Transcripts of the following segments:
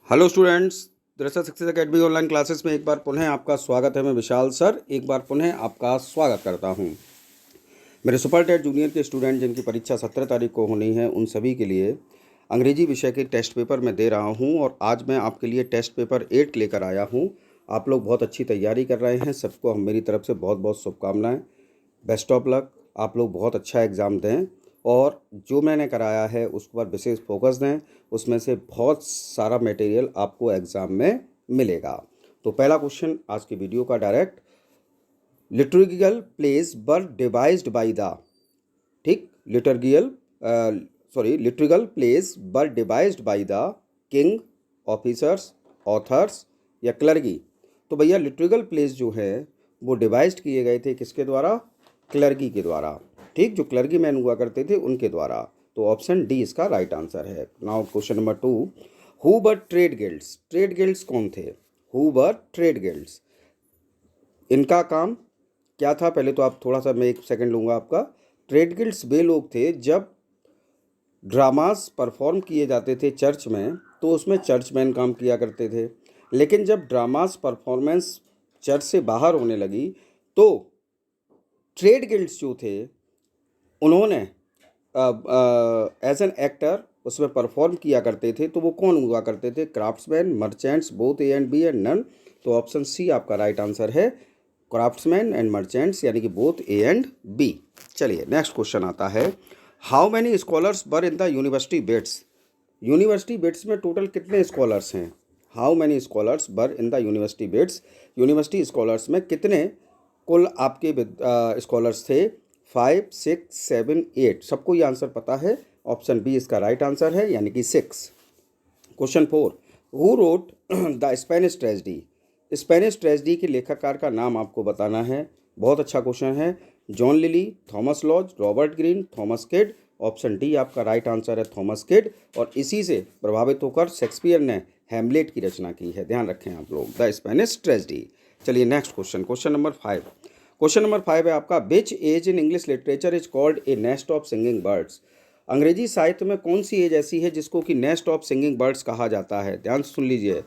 Hello students, दरअसल success academy online classes में एक बार पुनः आपका स्वागत है। मैं विशाल सर एक बार पुनः आपका स्वागत करता हूं। मेरे सुपर टेट जूनियर के स्टूडेंट जिनकी परीक्षा 17 तारीख को होनी है, उन सभी के लिए अंग्रेजी विषय के टेस्ट पेपर मैं दे रहा हूं और आज मैं आपके लिए टेस्ट पेपर 8 लेकर आया हूं। आप लोग बहुत अच्छी तैयारी कर रहे हैं, सबको हम मेरी तरफ से बहुत बहुत शुभकामनाएँ। बेस्ट ऑफ लक, आप लोग बहुत अच्छा एग्ज़ाम दें और जो मैंने कराया है उस पर विशेष फोकस दें। उसमें से बहुत सारा मटेरियल आपको एग्ज़ाम में मिलेगा। तो पहला क्वेश्चन आज की वीडियो का direct, liturgical plays were devised by the, ठीक, liturgical plays were devised by the king, officers, authors या क्लर्गी। तो भैया लिटुर्गिकल प्लेस जो है वो डिवाइज्ड किए गए थे किसके द्वारा? क्लर्गी के द्वारा, ठीक, जो क्लर्गी मैन हुआ करते थे उनके द्वारा। तो ऑप्शन डी इसका राइट आंसर है। Now question number 2, who were trade guilds? Trade guilds कौन थे? हु वर ट्रेड गिल्ड्स, इनका काम क्या था? पहले तो आप थोड़ा सा, मैं एक सेकंड लूँगा आपका। ट्रेड गिल्ड्स वे लोग थे, जब ड्रामास परफॉर्म किए जाते थे चर्च में तो उसमें चर्चमैन काम किया करते थे। लेकिन जब ड्रामास परफॉर्मेंस चर्च से बाहर होने लगी तो ट्रेड गिल्ड्स जो थे उन्होंने एज एन एक्टर उसमें परफॉर्म किया करते थे। तो वो कौन हुआ करते थे? Craftsman, merchants, both A and B and none. तो ऑप्शन सी आपका राइट आंसर है, क्राफ्ट्समैन एंड मर्चेंट्स, यानी कि बोथ ए एंड बी। चलिए नेक्स्ट क्वेश्चन आता है, how many scholars were in the university wits? University wits में total कितने स्कॉलर्स हैं? How many scholars were in the university wits, university scholars में कितने कुल आपके स्कॉलर्स थे? 5, 6, 7, 8। सबको ये आंसर पता है, ऑप्शन बी इसका राइट आंसर है, यानी कि 6। Question 4, who wrote the Spanish tragedy? Spanish tragedy के लेखककार का नाम आपको बताना है। बहुत अच्छा क्वेश्चन है। John lily, Thomas Lodge, Robert Greene, Thomas kid. Option D आपका राइट आंसर है, थॉमस किड। और इसी से प्रभावित होकर शेक्सपियर ने हैमलेट की रचना की है। ध्यान रखें आप लोग, द स्पेनिश ट्रेजेडी। चलिए next question, question number 5। Question number 5 है आपका, which age in English literature is called a nest of singing birds? अंग्रेजी साहित्य में कौन सी एज ऐसी है जिसको कि नेस्ट ऑफ सिंगिंग बर्ड्स कहा जाता है? ध्यान से सुन लीजिए,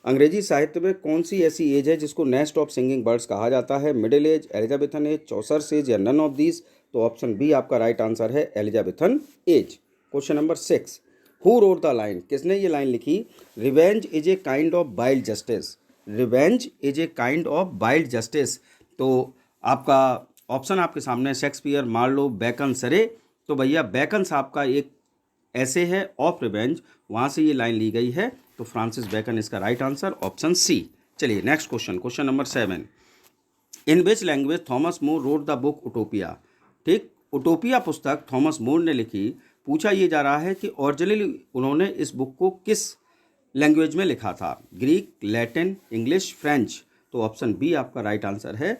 अंग्रेजी साहित्य में कौन सी ऐसी एज है जिसको नेस्ट ऑफ सिंगिंग बर्ड्स कहा जाता है? मिडिल एज, एलिजाबेथन एज, चौसर एज या नन ऑफ दीज? तो ऑप्शन बी आपका राइट आंसर है, Elizabethan age. Question number 6, who wrote the line? किसने ये लाइन लिखी? Revenge is a kind of wild justice. Revenge is a kind of wild justice. तो आपका option आपके सामने, शेक्सपियर, मार्लो, बेकन, सरे। तो भैया बेकन साहब का एक ऐसे है ऑफ रिवेंज, वहाँ से ये लाइन ली गई है। तो फ्रांसिस बेकन इसका राइट आंसर, ऑप्शन सी। चलिए next question, question number 7, in which language Thomas More wrote the book Utopia? ठीक, उटोपिया पुस्तक थॉमस मोर ने लिखी। पूछा ये जा रहा है कि ओरिजिनली उन्होंने इस बुक को किस लैंग्वेज में लिखा था? Greek, Latin, English, French? तो ऑप्शन बी आपका राइट आंसर है,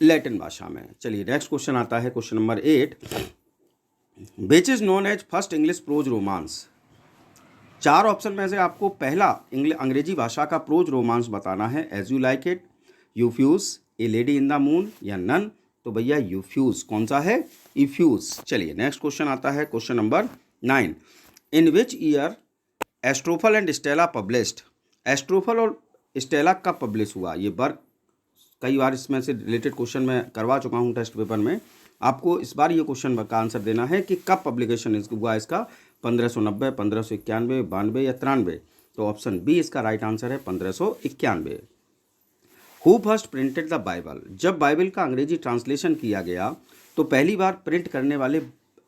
लैटिन भाषा में। चलिए नेक्स्ट क्वेश्चन आता है, question number 8, which is known as first English prose romance? 4 option में से आपको पहला अंग्रेजी भाषा का प्रोज रोमांस बताना है। As you like it, Euphues, a lady in the moon या नन? तो भैया यूफ्यूज, कौन सा है? इफ्यूज। चलिए नेक्स्ट क्वेश्चन आता है, question number 9, in which year Astrophel and Stella published? Astrophel और स्टेला कब पब्लिश हुआ? ये वर्क कई बार इसमें से रिलेटेड क्वेश्चन मैं करवा चुका हूँ टेस्ट पेपर में। आपको इस बार ये क्वेश्चन का आंसर देना है कि कब पब्लिकेशन हुआ इसका? 1590, 1591, 92 या 93? तो ऑप्शन बी इसका राइट आंसर है, 1591। Who first printed the Bible? जब बाइबल का अंग्रेजी ट्रांसलेशन किया गया तो पहली बार प्रिंट करने वाले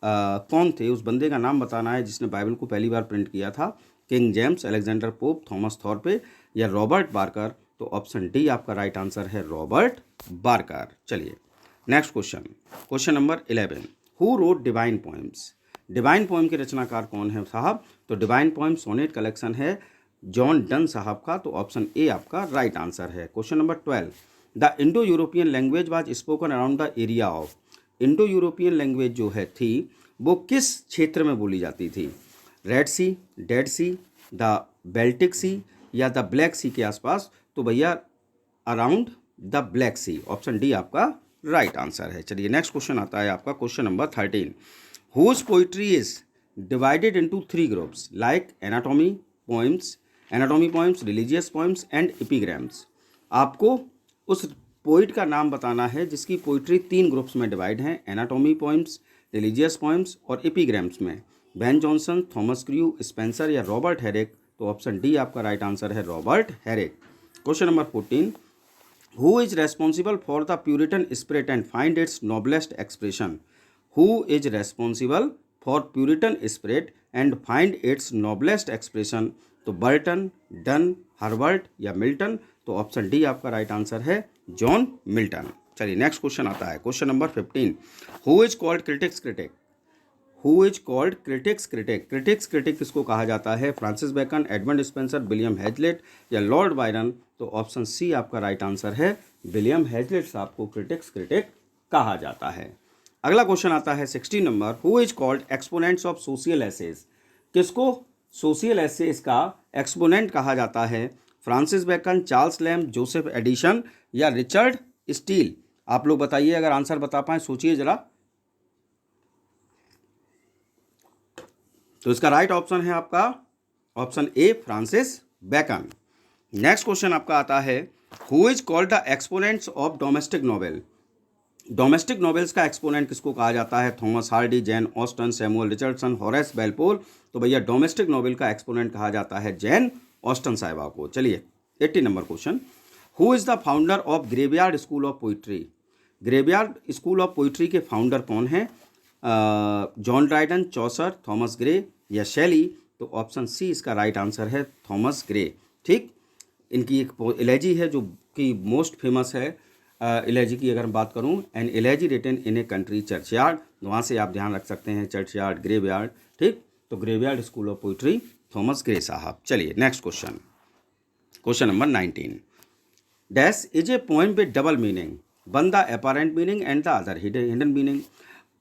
कौन थे? उस बंदे का नाम बताना है जिसने बाइबल को पहली बार प्रिंट किया था। King James, Alexander Pope, Thomas Thorpe या रॉबर्ट बार्कर? तो ऑप्शन डी आपका राइट आंसर है, रॉबर्ट बार्कर। चलिए next question, question number 11, who wrote divine poems? Divine poem के रचनाकार कौन है साहब? तो डिवाइन पोएम सोनेट कलेक्शन है जॉन डन साहब का। तो ऑप्शन ए आपका राइट आंसर है। Question number 12, the Indo European language was spoken around the area of? Indo European language जो है थी वो किस क्षेत्र में बोली जाती थी? Red Sea, Dead Sea, the Baltic Sea या द ब्लैक सी के आसपास? तो भैया around the Black Sea, option D आपका राइट आंसर है। चलिए नेक्स्ट क्वेश्चन आता है आपका, question number 13, whose poetry is divided into 3 groups like anatomy, poems, anatomy poems, religious poems and epigrams. आपको उस पोइट का नाम बताना है जिसकी पोइट्री 3 ग्रुप्स में डिवाइड है, एनाटॉमी पोइम्स, रिलीजियस पोइम्स और एपिग्राम्स में। Ben Jonson, Thomas crew, Spencer या रॉबर्ट हेरिक। तो ऑप्शन डी आपका राइट आंसर है Robert Herrick. Question number 14, who is responsible for the Puritan spirit and find its noblest expression. Who is responsible for Puritan spirit and find its noblest expression. तो Burton, done, Herbert या Milton. तो option D आपका right answer है John Milton. चलिए next question आता है, question number 15, who is called critics critic. Who is called critics critic. Critics critic किसको कहा जाता है, Francis Bacon, Edmund Spenser, William Hazlitt या लॉर्ड बायरन। तो ऑप्शन सी आपका राइट आंसर है विलियम हेजलेट साहब को क्रिटिक्स क्रिटिक कहा जाता है। अगला क्वेश्चन आता है 16 number, who is called exponents of social essays. किसको सोशियल एसेज का एक्सपोनेंट कहा जाता है, Francis Bacon, Charles Lamb, Joseph Addison या रिचर्ड स्टील। आप लोग बताइए, अगर आंसर बता पाएं सोचिए जरा। तो इसका राइट ऑप्शन है आपका option A Francis Bacon. Next question आपका आता है, who is called the exponents of domestic novel. Domestic novels का एक्सपोनेंट किसको कहा जाता है, Thomas Hardy, Jane Austen, Samuel Richardson, Horace Walpole. तो भैया डोमेस्टिक नॉवेल का एक्सपोनेंट कहा जाता है जैन ऑस्टन साहिबा को। चलिए 80 number question, who is the founder of graveyard school of poetry. Graveyard school of poetry के फाउंडर कौन है, जॉन ड्राइडन, चौसर, थॉमस ग्रे या शैली। तो ऑप्शन सी इसका राइट आंसर है थॉमस ग्रे। ठीक, इनकी एक एलेजी है जो कि मोस्ट फेमस है। एलेजी की अगर मैं बात करूं, an elegy written in a country churchyard, वहाँ से आप ध्यान रख सकते हैं चर्चयार्ड, ग्रेवयार्ड। ठीक, तो graveyard school of poetry Thomas Gray साहब। चलिए next question, question number 19, dash is a poem with double meaning, one the apparent meaning and the other hidden meaning.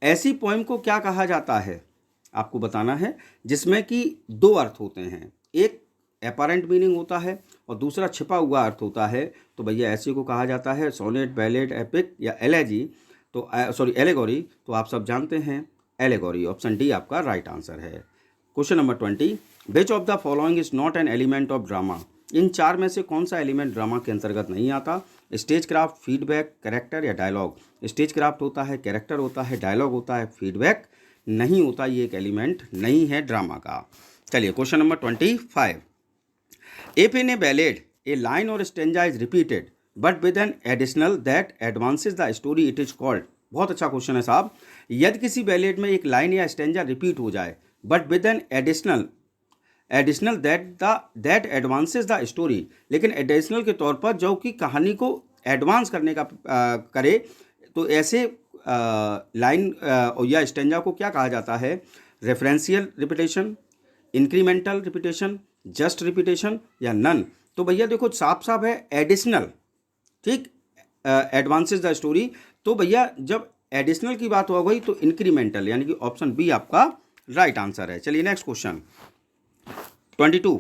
ऐसी पोएम को क्या कहा जाता है, आपको बताना है, जिसमें कि 2 अर्थ होते हैं, एक अपैरेंट मीनिंग होता है और दूसरा छिपा हुआ अर्थ होता है। तो भैया ऐसे को कहा जाता है सोनेट, बैलेड, एपिक या एलेजी। तो सॉरी एलेगोरी। तो आप सब जानते हैं एलेगोरी। ऑप्शन डी आपका राइट आंसर है। Question number 20, which of the following is not an element of drama. इन 4 में से कौन सा एलिमेंट ड्रामा के अंतर्गत नहीं आता, स्टेज क्राफ्ट, फीडबैक, कैरेक्टर या डायलॉग। स्टेज क्राफ्ट होता है, कैरेक्टर होता है, डायलॉग होता है, फीडबैक नहीं होता, ये एक एलिमेंट नहीं है ड्रामा का। चलिए question number 25, if in a ballad a line or stanza is repeated but with an additional that advances the story it is called. बहुत अच्छा क्वेश्चन है साहब। यदि किसी बैलेड में एक लाइन या स्टेंजा रिपीट हो जाए but with an additional that advances the story, लेकिन एडिशनल के तौर पर जो कि कहानी को एडवांस करने का करे, तो ऐसे लाइन या स्टेंजा को क्या कहा जाता है, referential repetition, incremental repetition, just repetition या नन। तो भैया देखो साफ साफ है एडिशनल। ठीक, एडवांसेस द स्टोरी। तो भैया जब एडिशनल की बात हो गई तो इंक्रीमेंटल, यानी कि ऑप्शन बी आपका राइट आंसर है। चलिए next question 22,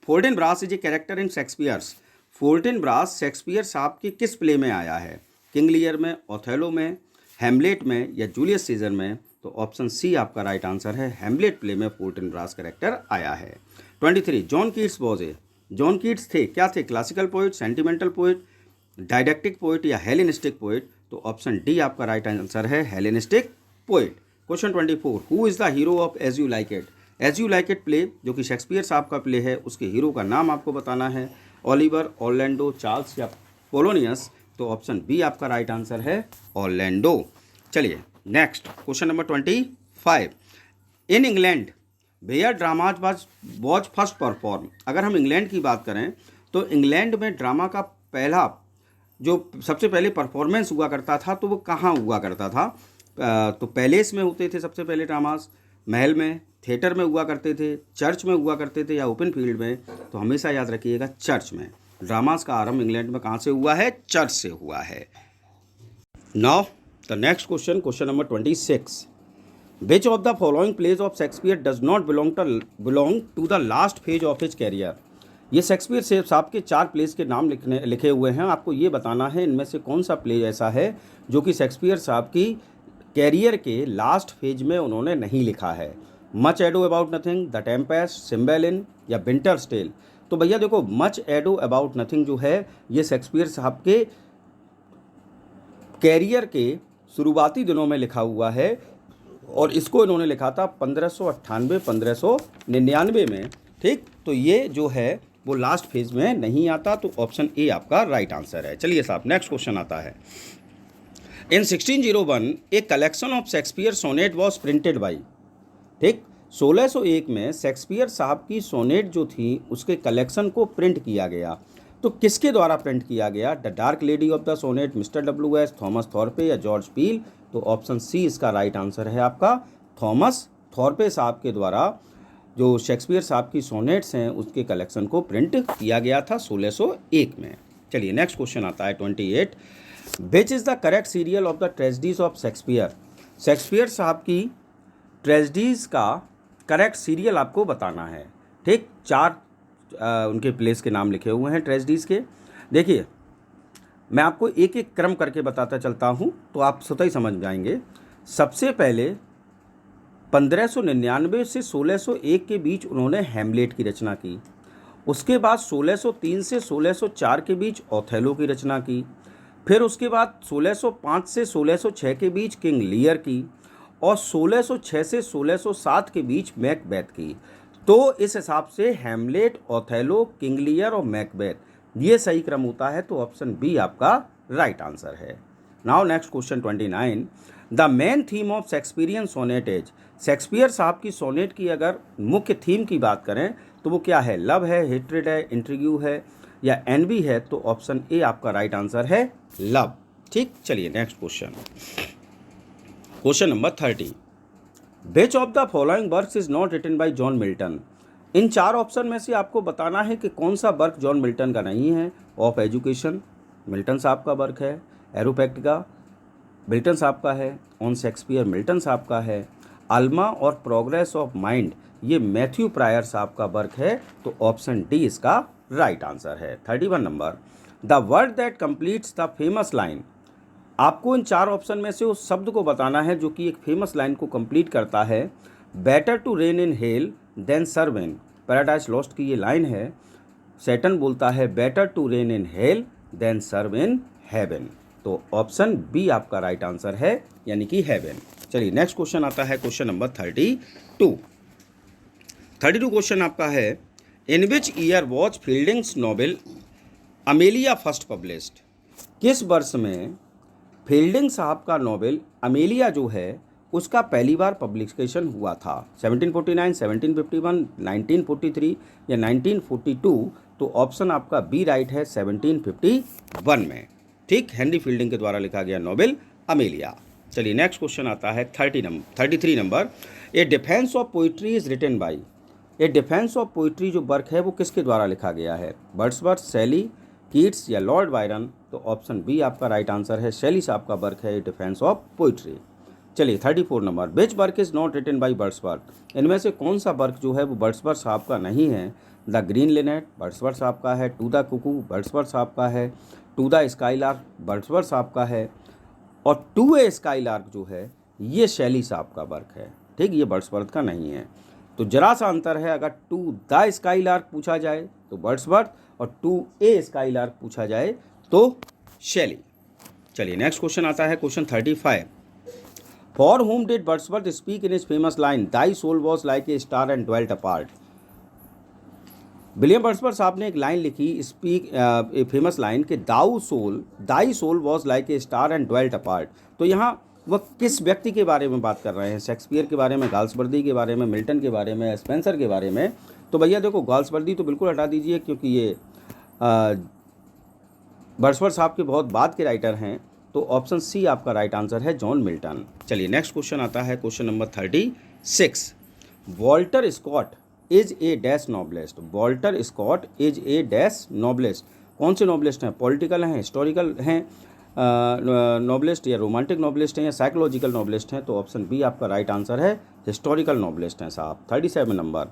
Fortinbras is a character in Shakespeare's. Fortinbras Shakespeare साहब के किस प्ले में आया है, किंग लियर में, ओथेलो में, हैमलेट में या जूलियस सीजर में। तो ऑप्शन सी आपका राइट आंसर है, हैमलेट प्ले में फोर्टिनब्रास कैरेक्टर आया है। 23, John Keats was a. John Keats थे क्या थे, classical poet, sentimental poet, didactic poet या हेलेनिस्टिक पोइट। तो ऑप्शन डी आपका राइट आंसर है Hellenistic poet. Question 24, who is the hero of as you like it. As you like it play जो कि Shakespeare साहब का प्ले है, उसके हीरो का नाम आपको बताना है, ओलिवर, ऑरलैंडो, चार्ल्स या पोलोनियस। तो ऑप्शन बी आपका राइट आंसर है ऑरलैंडो। चलिए next question number 25, in England where dramas was first perform. अगर हम इंग्लैंड की बात करें तो इंग्लैंड में ड्रामा का पहला जो सबसे पहले परफॉर्मेंस हुआ करता था तो वो कहाँ हुआ करता था, तो पैलेस में होते थे सबसे पहले ड्रामास, महल में, थिएटर में हुआ करते थे, चर्च में हुआ करते थे या ओपन फील्ड में। तो हमेशा याद रखिएगा चर्च में। ड्रामास का आरंभ इंग्लैंड में कहाँ से हुआ है, चर्च से हुआ है। Now the next question, question number 26, which of the following plays of Shakespeare does not belong to the last phase of his career. ये शेक्सपियर से साहब के 4 प्लेस के नाम लिखे हुए हैं। आपको ये बताना है इनमें से कौन सा प्ले ऐसा है जो कि शेक्सपियर साहब की कैरियर के लास्ट फेज में उन्होंने नहीं लिखा है। Much ado about nothing, the tempest, Cymbeline या विंटर्स टेल। तो भैया देखो मच एडो अबाउट नथिंग जो है ये शेक्सपियर साहब के कैरियर के शुरुआती दिनों में लिखा हुआ है और इसको इन्होंने लिखा था 1598-1599 में। ठीक, तो ये जो है वो लास्ट फेज में नहीं आता, तो ऑप्शन ए आपका राइट आंसर है। चलिए साहब नेक्स्ट क्वेश्चन आता है। In 1601 a collection of Shakespeare sonnet was printed by. ठीक, 1601 में शेक्सपियर साहब की सोनेट जो थी उसके कलेक्शन को प्रिंट किया गया। तो किसके द्वारा प्रिंट किया गया? The dark lady of the sonnet, mister WS, Thomas Thorpe या जॉर्ज पील। तो ऑप्शन सी इसका राइट आंसर है आपका थॉमस थॉर्पे साहब के द्वारा जो शेक्सपियर साहब की सोनेट्स हैं उसके कलेक्शन को प्रिंट किया गया था 1601 में। चलिए नेक्स्ट क्वेश्चन आता है 28। Which is the correct serial of the tragedies of Shakespeare. Shakespeare साहब की ट्रेजेडीज़ का करेक्ट सीरियल आपको बताना है। ठीक, 4 उनके प्लेस के नाम लिखे हुए हैं ट्रेजेडीज़ के। देखिए मैं आपको एक एक क्रम करके बताता चलता हूँ तो आप स्वतः ही समझ जाएंगे। सबसे पहले 1599 से 1601 के बीच उन्होंने हैमलेट की रचना की। उसके बाद 1603 से 1604 के बीच ओथेलो की रचना की। फिर उसके बाद 1605 से 1606 के बीच किंग लियर की और 1606 से 1607 के बीच मैकबेथ की। तो इस हिसाब से हैमलेट, ओथेलो, किंग लियर और मैकबेथ ये सही क्रम होता है, तो ऑप्शन बी आपका राइट आंसर है। Now next question 29। The main theme of Shakespearean sonnet is. Shakespeare साहब की सोनेट की अगर मुख्य थीम की बात करें तो वो क्या है? लव है, हेट्रेड है, इंट्रिग्यू है या एनवी है? तो ऑप्शन ए आपका राइट आंसर है लव। ठीक, चलिए next question, question number 30। Which of the following works is not written by John Milton. इन 4 ऑप्शन में से आपको बताना है कि कौन सा वर्क जॉन मिल्टन का नहीं है। ऑफ एजुकेशन मिल्टन साहब का वर्क है, एरोपैक्टिका मिल्टन साहब का है, ऑन शेक्सपियर मिल्टन साहब का है, अल्मा और प्रोग्रेस ऑफ माइंड ये मैथ्यू प्रायर साहब का वर्क है। तो ऑप्शन डी इसका राइट आंसर है। 31 number. The word that completes the famous line. आपको इन 4 ऑप्शन में से उस शब्द को बताना है जो कि एक फेमस लाइन को कंप्लीट करता है। Better to reign in hell than serve in. Paradise Lost की ये लाइन है। सैटर्न बोलता है better to reign in hell than serve in heaven. तो ऑप्शन बी आपका राइट आंसर है, यानी कि हेवन। चलिए नेक्स्ट क्वेश्चन आता है क्वेश्चन नंबर 32। 32 क्वेश्चन आपका है। In which year was Fielding's novel Amelia first published. किस वर्ष में फील्डिंग साहब का नॉवेल अमेलिया जो है उसका पहली बार पब्लिकेशन हुआ था? 1749, 1751, 1943 या 1942? तो ऑप्शन आपका बी राइट है 1751 में। ठीक, हेनरी फील्डिंग के द्वारा लिखा गया नॉवेल अमेलिया। चलिए नेक्स्ट क्वेश्चन आता है 33 नंबर। A defence of poetry is written by. A defence of poetry जो वर्क है वो किसके द्वारा लिखा गया है? वर्ड्सवर्थ, शैली, कीट्स या लॉर्ड बायरन? तो ऑप्शन बी आपका राइट आंसर है, शैली साहब का वर्क है डिफेंस ऑफ पोइट्री। चलिए 34 नंबर। Which work is not written by Wordsworth. इनमें से कौन सा वर्क जो है वो वर्ड्सवर्थ साहब का नहीं है? द ग्रीन लिनेट वर्ड्सवर्थ साहब का है, टू द कुकू वर्ड्सवर्थ साहब का है, टू द स्काईलार्क वर्ड्सवर्थ साहब का है और टू ए स्काईलार्क जो है ये शैली साहब का वर्क है। ठीक, ये वर्ड्सवर्थ का नहीं है। तो जरा सा अंतर है, अगर टू द स्काईलार्क पूछा जाए तो वर्ड्सवर्थ और टू ए स्काईलार्क पूछा जाए तो शैली। चलिए नेक्स्ट क्वेश्चन आता है question 35। For whom did Wordsworth speak in his famous line, thy soul was like a star and dwelt apart? William Wordsworth साहब ने एक लाइन लिखी, ए फेमस लाइन कि thy soul was like a star and dwelt apart. तो यहाँ वह किस व्यक्ति के बारे में बात कर रहे हैं? शेक्सपियर के बारे में, गाल्सवर्दी के बारे में, मिल्टन के बारे में, स्पेंसर के बारे में? तो भैया देखो गाल्सवर्दी तो बिल्कुल हटा दीजिए क्योंकि ये वर्ड्सवर्थ साहब के बहुत बाद के राइटर हैं। तो ऑप्शन सी आपका राइट आंसर है, जॉन मिल्टन। चलिए नेक्स्ट क्वेश्चन आता है question number 36। Walter Scott is a dash novelist. Walter Scott is a dash novelist. कौन से नॉबलिस्ट हैं? पॉलिटिकल हैं, हिस्टोरिकल हैं नॉबलिस्ट या रोमांटिक नॉबलिस्ट हैं या साइकोलॉजिकल नॉबलिस्ट हैं? तो ऑप्शन बी आपका राइट आंसर है, हिस्टोरिकल नॉबलिस्ट हैं साहब। 37 नंबर।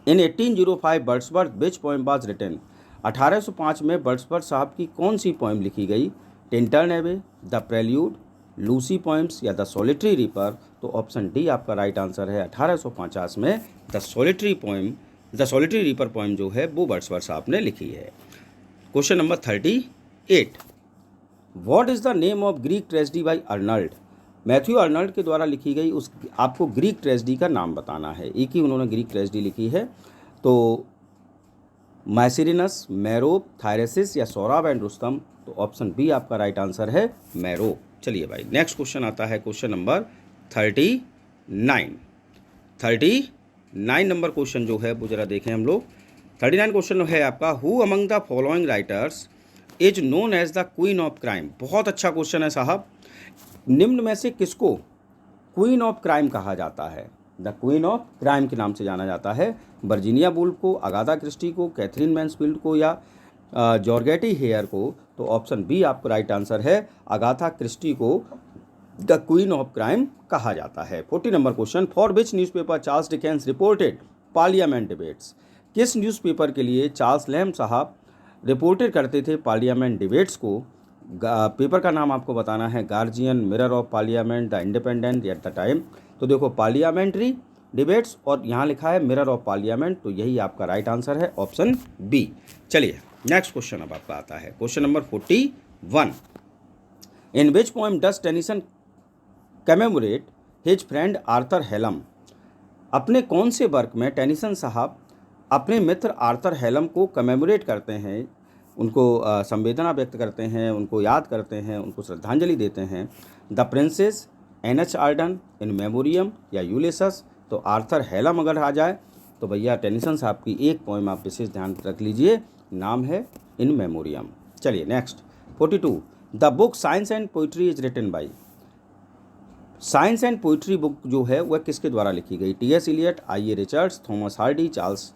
In 1805 Wordsworth which poem was written. 1805 में वर्ड्सवर्थ साहब की कौन सी पोएम लिखी गई? Tintern Abbey, the prelude, Lucy poems या द सॉलिटरी रीपर? तो ऑप्शन डी आपका राइट आंसर है, 1850 में the solitary poem the solitary reaper poem जो है वो वर्ड्सवर्थ साहब ने लिखी है। Question number 38, what is the name of Greek tragedy by Arnold? Matthew Arnold के द्वारा लिखी गई उस आपको ग्रीक ट्रेजेडी का नाम बताना है। एक ही उन्होंने ग्रीक ट्रेजेडी लिखी है, तो मैसिरिनस, मैरोप, थायरेसिस या सोराब एंड रुस्तम। तो ऑप्शन बी आपका राइट आंसर है मैरोप। चलिए भाई नेक्स्ट क्वेश्चन आता है क्वेश्चन नंबर 39 नंबर क्वेश्चन जो है वो जरा देखें हम लोग। 39 क्वेश्चन है आपका, who among the following writers is known as the queen of crime? बहुत अच्छा क्वेश्चन है साहब। निम्न में से किसको क्वीन ऑफ क्राइम कहा जाता है? द क्वीन ऑफ क्राइम के नाम से जाना जाता है वर्जीनिया वुल्फ को, अगाथा क्रिस्टी को, कैथरीन मैन्सफील्ड को या जॉर्गेटी हेयर को? तो ऑप्शन बी आपका राइट आंसर है, अगाथा क्रिस्टी को द क्वीन ऑफ क्राइम कहा जाता है। 40 number question, for which newspaper Charles Dickens reported parliament debates? किस न्यूज़पेपर के लिए चार्ल्स लैम्ब साहब रिपोर्टेड करते थे पार्लियामेंट डिबेट्स को? पेपर का नाम आपको बताना है, guardian, mirror of parliament, the independent या द टाइम। तो देखो पार्लियामेंट्री डिबेट्स और यहाँ लिखा है मिरर ऑफ पार्लियामेंट, तो यही आपका राइट आंसर है, ऑप्शन बी। चलिए नेक्स्ट क्वेश्चन अब आपका आता है question number 41, in which poem does Tennyson commemorate his friend Arthur Hallam? अपने कौन से वर्क में टेनिसन साहब अपने मित्र आर्थर हेलम को कमेमोरेट करते हैं, उनको संवेदना व्यक्त करते हैं, उनको याद करते हैं, उनको श्रद्धांजलि देते हैं? The princess, Enoch. Arden, in memoriam या यूलिसस? तो आर्थर हेलम अगर आ जाए तो भैया टेनिसन साहब की एक पोएम आप विशेष ध्यान रख लीजिए, नाम है इन मेमोरियम। चलिए next 42, the book science and poetry is written by? Science and poetry book जो है वह किसके द्वारा लिखी गई? T S. Eliot, I A. Richards, Thomas Hardy, Charles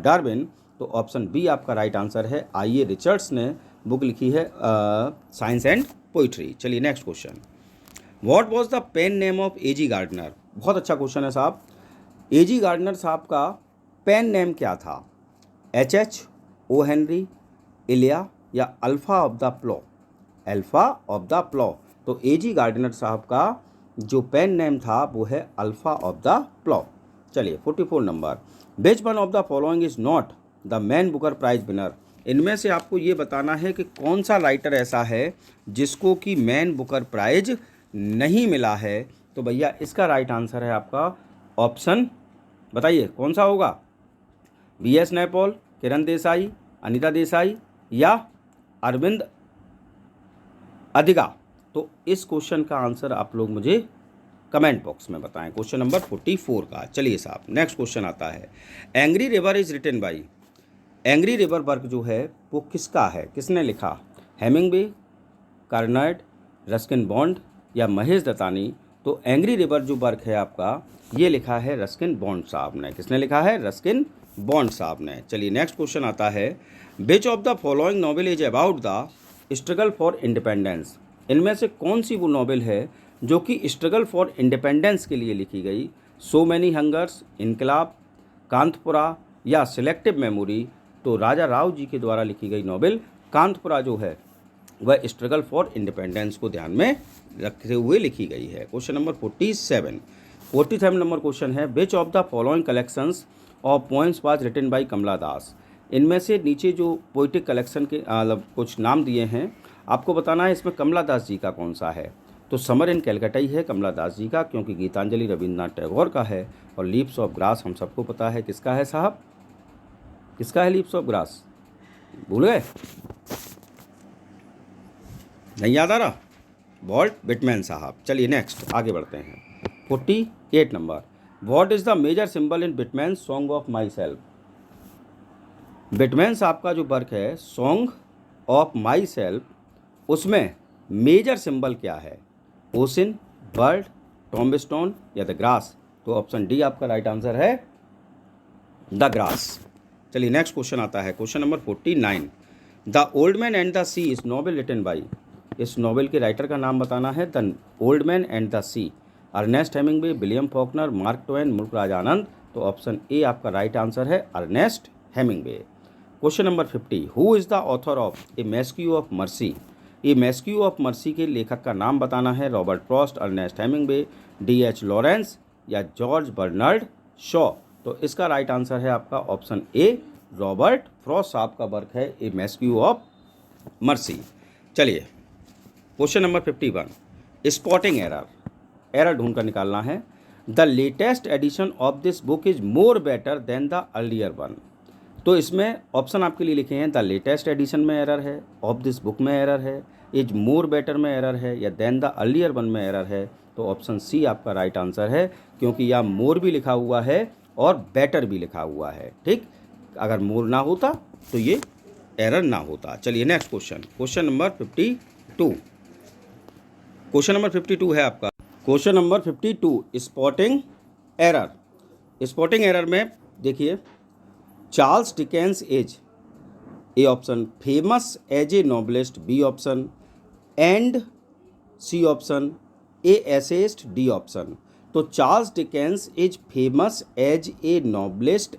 Darwin? तो ऑप्शन बी आपका राइट आंसर है, आई.ए. रिचर्ड्स ने बुक लिखी है साइंस एंड पोइट्री। चलिए next question, what was the pen name of A G. Gardiner? बहुत अच्छा क्वेश्चन है साहब। ए.जी. गार्डनर साहब का पेन नेम क्या था? एच.एच., ओ हेनरी, इलिया या alpha of the plough? Alpha of the plough. तो ए.जी. गार्डनर साहब का जो पेन नेम था वो है अल्फा ऑफ द प्लॉ। चलिए 44 number, which one of the following is not the Man Booker prize winner? इनमें से आपको ये बताना है कि कौन सा राइटर ऐसा है जिसको कि मैन बुकर प्राइज नहीं मिला है। तो भैया इसका राइट आंसर है आपका, ऑप्शन बताइए कौन सा होगा? बी.एस. नैपॉल, किरण देसाई, अनीता देसाई या अरविंद अधिका? तो इस क्वेश्चन का आंसर आप लोग मुझे कमेंट बॉक्स में बताएं, क्वेश्चन नंबर 44 का। चलिए साहब नेक्स्ट क्वेश्चन आता है, angry river is written by? Angry river work जो है वो किसका है, किसने लिखा? हेमिंगवे, कार्नाड, रस्किन बॉन्ड या महेश दत्तानी? तो एंग्री रिवर जो वर्क है आपका ये लिखा है रस्किन बॉन्ड साहब ने। किसने लिखा है? रस्किन बॉन्ड साहब ने। चलिए नेक्स्ट क्वेश्चन आता है, which of the following novel is about the struggle for independence? इनमें से कौन सी वो नॉवेल है जो कि स्ट्रगल फॉर इंडिपेंडेंस के लिए लिखी गई? सो मैनी हंगर्स, इनकलाब, कांतपुरा या सिलेक्टिव मेमोरी? तो राजा राव जी के द्वारा लिखी गई नॉवेल कांतपुरा जो है वह स्ट्रगल फॉर इंडिपेंडेंस को ध्यान में रखते हुए लिखी गई है। क्वेश्चन नंबर 47 नंबर क्वेश्चन है, which of the following collections of poems was written by Kamala Das? इनमें से नीचे जो पोइटिक कलेक्शन के कुछ नाम दिए हैं, आपको बताना है इसमें कमला दास जी का कौन सा है। तो समर इन कैलकाटा ही है कमला दास जी का, क्योंकि गीतांजलि रविंद्रनाथ टैगोर का है, और लीव्स ऑफ ग्रास हम सबको पता है किसका है साहब, किसका है लीव्स ऑफ ग्रास? भूल गए? नहीं याद आ रहा? वॉल्ट विटमैन साहब। चलिए नेक्स्ट आगे बढ़ते हैं 48 number, what is the major symbol in Whitman song of myself? Whitman साहब का जो वर्क है सॉन्ग ऑफ माई सेल्फ, उसमें मेजर सिंबल क्या है? ओशन, बर्ड, टॉम्बस्टोन या द ग्रास? तो ऑप्शन डी आपका राइट आंसर है, द ग्रास। चलिए नेक्स्ट क्वेश्चन आता है question number 49, the old man and the sea is novel written by? इस नॉवेल के राइटर का नाम बताना है, the old man and the sea. Ernest Hemingway, William Faulkner, Mark Twain, Mulk Raj Anand? तो ऑप्शन ए आपका राइट आंसर है, Ernest Hemingway. Question number 50, who is the author of a masque of mercy? ये masque of mercy के लेखक का नाम बताना है, Robert Frost, Ernest Hemingway, D H. Lawrence या जॉर्ज बर्नार्ड शॉ? तो इसका राइट आंसर है आपका ऑप्शन ए, रॉबर्ट फ्रॉस्ट साहब का वर्क है ए मेस्क्यू ऑफ मर्सी। चलिए question number 51, spotting error, error ढूंढ कर निकालना है। The latest edition of this book is more better than the earlier one. तो इसमें ऑप्शन आपके लिए लिखे हैं, द लेटेस्ट एडिशन में एरर है, ऑफ दिस बुक में एरर है, इज मोर बेटर में एरर है, या देन द अर्लियर वन में एरर है। तो ऑप्शन सी आपका राइट आंसर है, क्योंकि यहाँ मोर भी लिखा हुआ है और बेटर भी लिखा हुआ है। ठीक, अगर मोर ना होता तो ये एरर ना होता। चलिए next question, question number 52। Question number 52 है आपका, question number 52, spotting error. Spotting error में देखिए, Charles Dickens as, A option, famous as a novelist, B option, and C option, a essayist, D option. तो Charles Dickens is famous as a novelist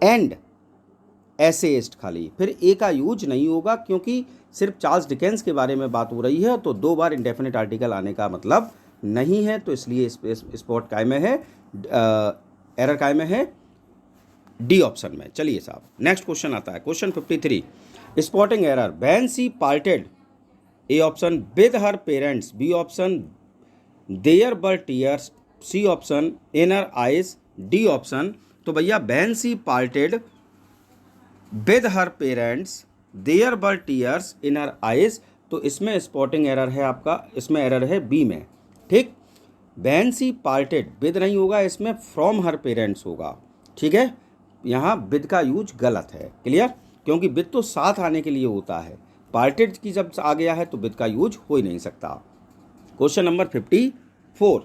and essayist, खाली, फिर ए का use नहीं होगा क्योंकि सिर्फ चार्ल्स डिकेंस के बारे में बात हो रही है, तो दो बार इंडेफिनिट आर्टिकल आने का मतलब नहीं है, तो इसलिए स्पॉट काय में है, एरर काय में है, डी ऑप्शन में। चलिए साहब नेक्स्ट क्वेश्चन आता है, question 53, spotting error, when she parted, A option, with her parents, B option, there were tears, C option, in her eyes, D option. तो भैया when she parted with her parents, there were tears in her eyes, तो इसमें spotting error है आपका, इसमें error है B में। ठीक, व्हेन शी पार्टेड, विद नहीं होगा इसमें, फ्रॉम हर पेरेंट्स होगा। ठीक है, यहाँ विद का यूज गलत है, क्लियर, क्योंकि विद तो साथ आने के लिए होता है, पार्टेड की जब आ गया है तो विद का यूज हो ही नहीं सकता। क्वेश्चन नंबर 54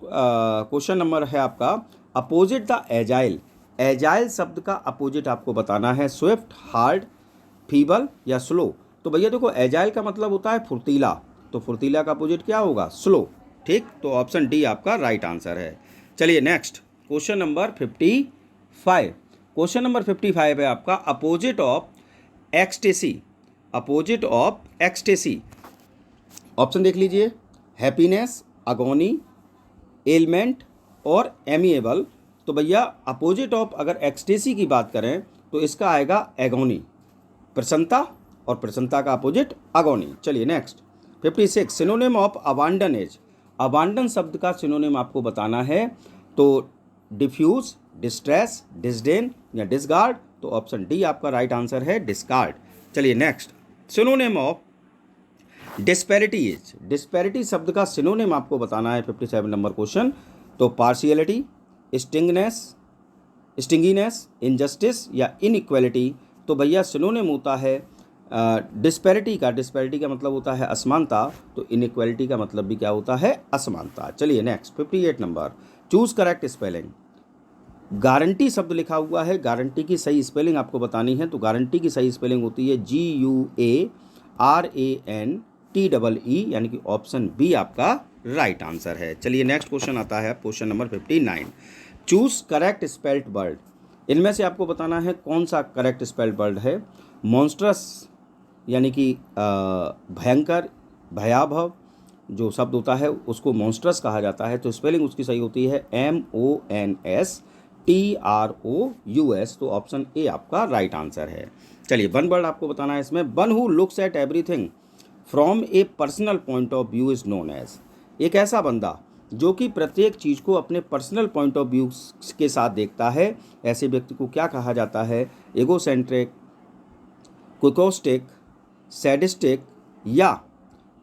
क्वेश्चन नंबर है आपका, अपोजिट द एजाइल। एजाइल शब्द का अपोजिट आपको बताना है, स्विफ्ट, हार्ड, फीबल या स्लो। तो भैया देखो, एजाइल का मतलब होता है फुर्तीला, तो फुर्तीला का अपोजिट क्या होगा, स्लो। ठीक, तो ऑप्शन डी आपका राइट आंसर है। चलिए next question number 55। Question number 55 है आपका, opposite of ecstasy, opposite of ecstasy. Option देख लीजिए, हैप्पीनेस, अगोनी, एलमेंट और एमिएबल। तो भैया अपोजिट ऑफ अगर एक्सटेसी की बात करें तो इसका आएगा एगोनी, प्रसन्नता, और प्रसन्नता का अपोजिट अगोनी। चलिए नेक्स्ट 56, सिनोनिम ऑफ अबांडन एज। अबांडन शब्द का सिनोनिम आपको बताना है, तो डिफ्यूज, डिस्ट्रेस, डिसडेन या डिसगार्ड। तो ऑप्शन डी आपका राइट आंसर है, डिस्कार्ड। चलिए next, synonym of disparity is. Disparity शब्द का सिनोनिम आपको बताना है 57 नंबर क्वेश्चन, तो पार्शियलिटी, स्टिंगीनेस, इनजस्टिस या इनइक्वालिटी। तो भैया सिनोनिम होता है डिस्पैरिटी का, डिस्पैरिटी का मतलब होता है असमानता, तो इनइक्वालिटी का मतलब भी क्या होता है, असमानता। चलिए next 58 number, choose correct spelling. Guarantee शब्द लिखा हुआ है, गारंटी की सही स्पेलिंग आपको बतानी है, तो गारंटी की सही स्पेलिंग होती है GUARANTEE, यानी कि ऑप्शन बी आपका राइट आंसर है। चलिए नेक्स्ट क्वेश्चन आता है, question number 59, choose correct spelled word. इनमें से आपको बताना है कौन सा करेक्ट स्पेल्ड वर्ड है। मॉन्स्ट्रस यानी कि भयंकर, भयावह जो शब्द होता है उसको मॉन्स्ट्रस कहा जाता है, तो स्पेलिंग उसकी सही होती है MONSTROUS। तो ऑप्शन ए आपका राइट आंसर है। चलिए वन वर्ड आपको बताना है इसमें, one who looks at everything from a personal point of view is known as. एक ऐसा बंदा जो कि प्रत्येक चीज़ को अपने पर्सनल पॉइंट ऑफ व्यू के साथ देखता है, ऐसे व्यक्ति को क्या कहा जाता है, एगोसेंट्रिक, क्विकोस्टिक, सैडिस्टिक या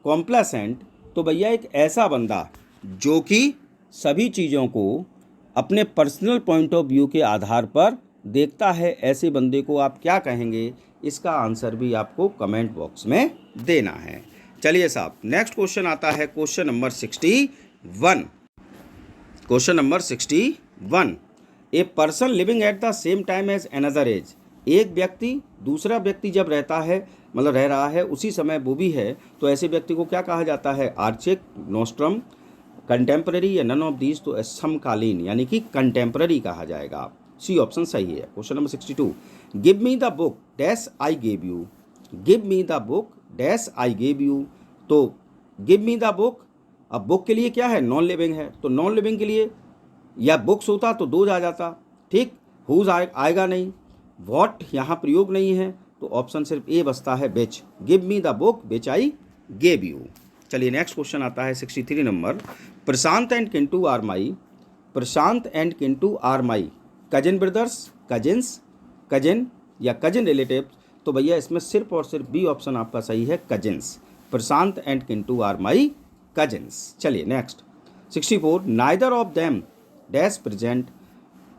कॉम्प्लेसेंट। तो भैया एक ऐसा बंदा जो कि सभी चीज़ों को अपने पर्सनल पॉइंट ऑफ व्यू के आधार पर देखता है, ऐसे बंदे को आप क्या कहेंगे, इसका आंसर भी आपको कमेंट बॉक्स में देना है। चलिए साहब नेक्स्ट क्वेश्चन आता है, question number 61। Question number 61, a person living at the same time as another is. एक व्यक्ति दूसरा व्यक्ति जब रहता है, मतलब रह रहा है उसी समय वो भी है, तो ऐसे व्यक्ति को क्या कहा जाता है, आर्चिक, नोस्ट्रम, कंटेम्पररी या नन ऑफ दीज। तो समकालीन यानी कि कंटेम्पररी कहा जाएगा, सी ऑप्शन सही है। Question number 62, give me the book dash I gave you. Give me the book dash I gave you. तो गिव मी द बुक, अब बुक के लिए क्या है, नॉन लिविंग है, तो नॉन लिविंग के लिए या बुक्स होता तो दोज आ जाता, ठीक, हुज आएगा नहीं, वॉट यहाँ प्रयोग नहीं है, तो ऑप्शन सिर्फ ए बचता है which. Give me the book which I gave you. चलिए नेक्स्ट क्वेश्चन आता है 63 नंबर। Prashant and Kintu are my, Prashant and Kintu are my cousin brothers, cousins, cousin या कजिन रिलेटिव, तो भैया इसमें सिर्फ और सिर्फ बी ऑप्शन आपका सही है, cousins. Prashant and Kintu are my cousins. चलिए next 64, neither of them dash present.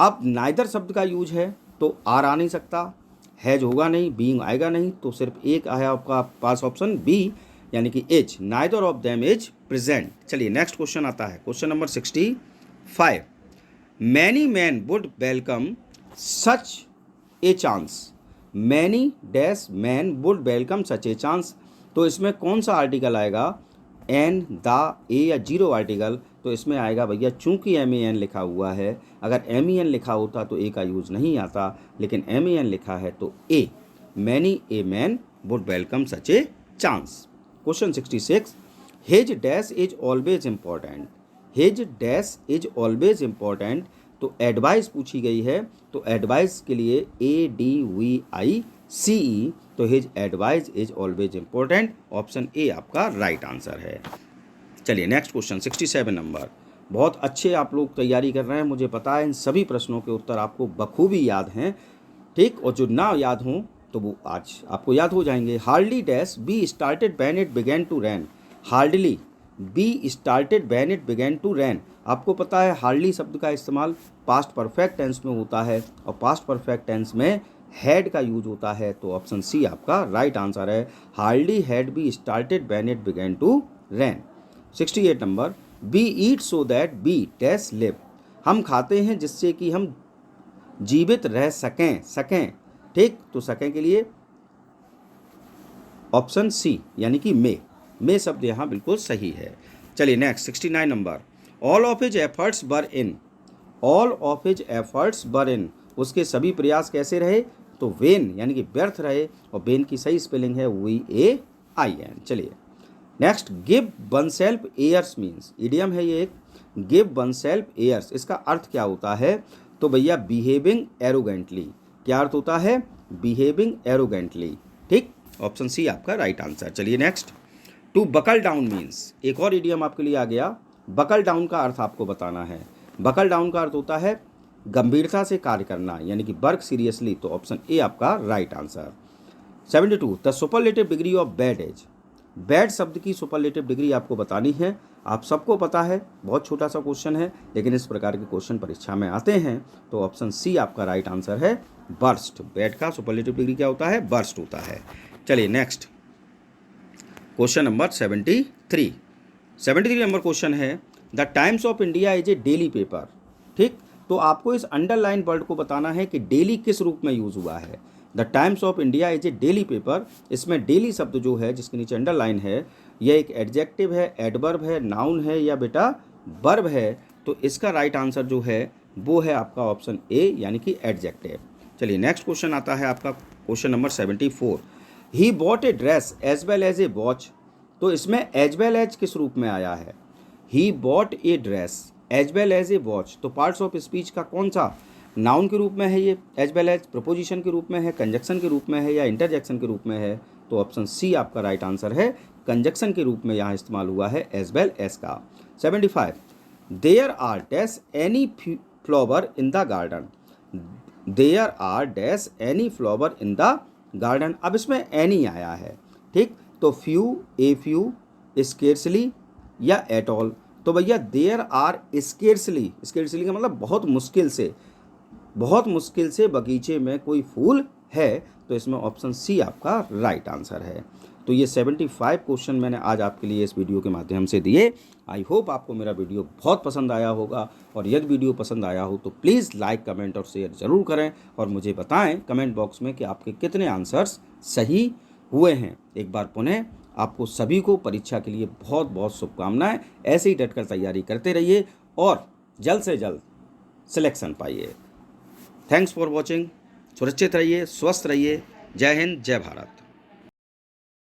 अब नाइदर शब्द का यूज है तो आर आ नहीं सकता, हैज होगा नहीं, बीइंग आएगा नहीं, तो सिर्फ एक है आपका पास ऑप्शन बी, यानी कि is. Neither of them is present. चलिए नेक्स्ट क्वेश्चन आता है, question number 65। Many man would welcome such a chance, many dash man would welcome such a chance, तो इसमें कौन सा आर्टिकल आएगा, एन, द, ए या जीरो आर्टिकल, तो इसमें आएगा भैया, चूंकि MEN लिखा हुआ है, अगर MEN लिखा होता तो ए का यूज़ नहीं आता, लेकिन MEN लिखा है तो A, many a man would welcome such a chance. Question 66, his dash is always important, his dash is always important, तो एडवाइस पूछी गई है, तो एडवाइस के लिए ADVICE, तो his advice is always important, option A आपका राइट आंसर है। चलिए नेक्स्ट क्वेश्चन 67 नंबर। बहुत अच्छे आप लोग तैयारी कर रहे हैं, मुझे पता है इन सभी प्रश्नों के उत्तर आपको बखूबी याद हैं, ठीक, और जो ना याद हों तो वो आज आपको याद हो जाएंगे। Hardly dash be started when it began to ran, hardly be started when it began to ran. आपको पता है हार्डली शब्द का इस्तेमाल पास्ट परफेक्ट टेंस में होता है, और पास्ट परफेक्ट टेंस में हैड का यूज होता है, तो ऑप्शन सी आपका राइट आंसर है, hardly had be started when it began to rain. 68 नंबर। We eat so that we dash live, हम खाते हैं जिससे कि हम जीवित रह सकें, ठीक, तो सकें के लिए ऑप्शन सी यानी कि मे शब्द यहाँ बिल्कुल सही है। चलिए नेक्स्ट 69 नंबर। All of his efforts were in, all of his efforts were in, उसके सभी प्रयास कैसे रहे, तो वेन यानी कि व्यर्थ रहे, और वेन की सही स्पेलिंग है VAIN। चलिए next, give oneself airs means, idiom है ये एक, गिव वनसेल्फ एयर्स, इसका अर्थ क्या होता है, तो भैया बिहेविंग एरोगेंटली, क्या अर्थ होता है, बिहेविंग एरोगेंटली, ठीक, ऑप्शन सी आपका राइट आंसर। चलिए next, to buckle down means, एक और इडियम आपके लिए आ गया, बकल डाउन का अर्थ आपको बताना है। बकल डाउन का अर्थ होता है गंभीरता से कार्य करना, यानी कि वर्क सीरियसली, तो ऑप्शन ए आपका right answer. 72, the superlative degree of bad is, bad शब्द की सुपरलेटिव डिग्री आपको बतानी है, आप सबको पता है, बहुत छोटा सा क्वेश्चन है, लेकिन इस प्रकार के क्वेश्चन परीक्षा में आते हैं, तो ऑप्शन सी आपका राइट आंसर है, बर्स्ट। बैड का सुपरलेटिव डिग्री क्या होता है, बर्स्ट होता है। चलिए next question number 73 number question है, the Times of India is a daily paper, ठीक, तो आपको इस अंडरलाइन वर्ड को बताना है कि डेली किस रूप में यूज हुआ है। The Times of India is a daily paper, इसमें डेली शब्द जो है जिसके नीचे अंडरलाइन है, यह एक एडजेक्टिव है, एडवर्ब है, नाउन है, या बेटा वर्ब है, तो इसका राइट आंसर जो है वो है आपका ऑप्शन ए यानी कि एडजेक्टिव। चलिए नेक्स्ट क्वेश्चन आता है आपका question number 74। He bought a dress as well as a watch, तो इसमें एज वेल एज किस रूप में आया है, he bought a dress as well as a watch, तो पार्ट्स ऑफ स्पीच का कौन सा, नाउन के रूप में है ये, एज वेल एज प्रपोजिशन के रूप में है, कंजक्शन के रूप में है, या इंटरजेक्शन के रूप में है, तो ऑप्शन सी आपका राइट आंसर है, कंजक्शन के रूप में यहाँ इस्तेमाल हुआ है एज वेल एज का। 75, there are dash any flower in the garden, there are dash any flower in the garden, अब इसमें एनी आया है, ठीक, तो फ्यू, ए फ्यू, स्केर्सली या एट ऑल, तो भैया देयर आर स्केर्सली, स्केर्सली का मतलब बहुत मुश्किल से बगीचे में कोई फूल है, तो इसमें ऑप्शन सी आपका राइट आंसर है। तो ये 75 क्वेश्चन मैंने आज आपके लिए इस वीडियो के माध्यम से दिए। आई होप आपको मेरा वीडियो बहुत पसंद आया होगा, और यदि वीडियो पसंद आया हो तो प्लीज़ लाइक, कमेंट और शेयर ज़रूर करें, और मुझे बताएं कमेंट बॉक्स में कि आपके कितने आंसर्स सही हुए हैं। एक बार पुनः आपको सभी को परीक्षा के लिए बहुत बहुत शुभकामनाएं, ऐसे ही डटकर तैयारी करते रहिए और जल्द से जल्द सिलेक्शन पाइए। थैंक्स फॉर वॉचिंग, सुरक्षित रहिए, स्वस्थ रहिए, जय हिंद, जय भारत।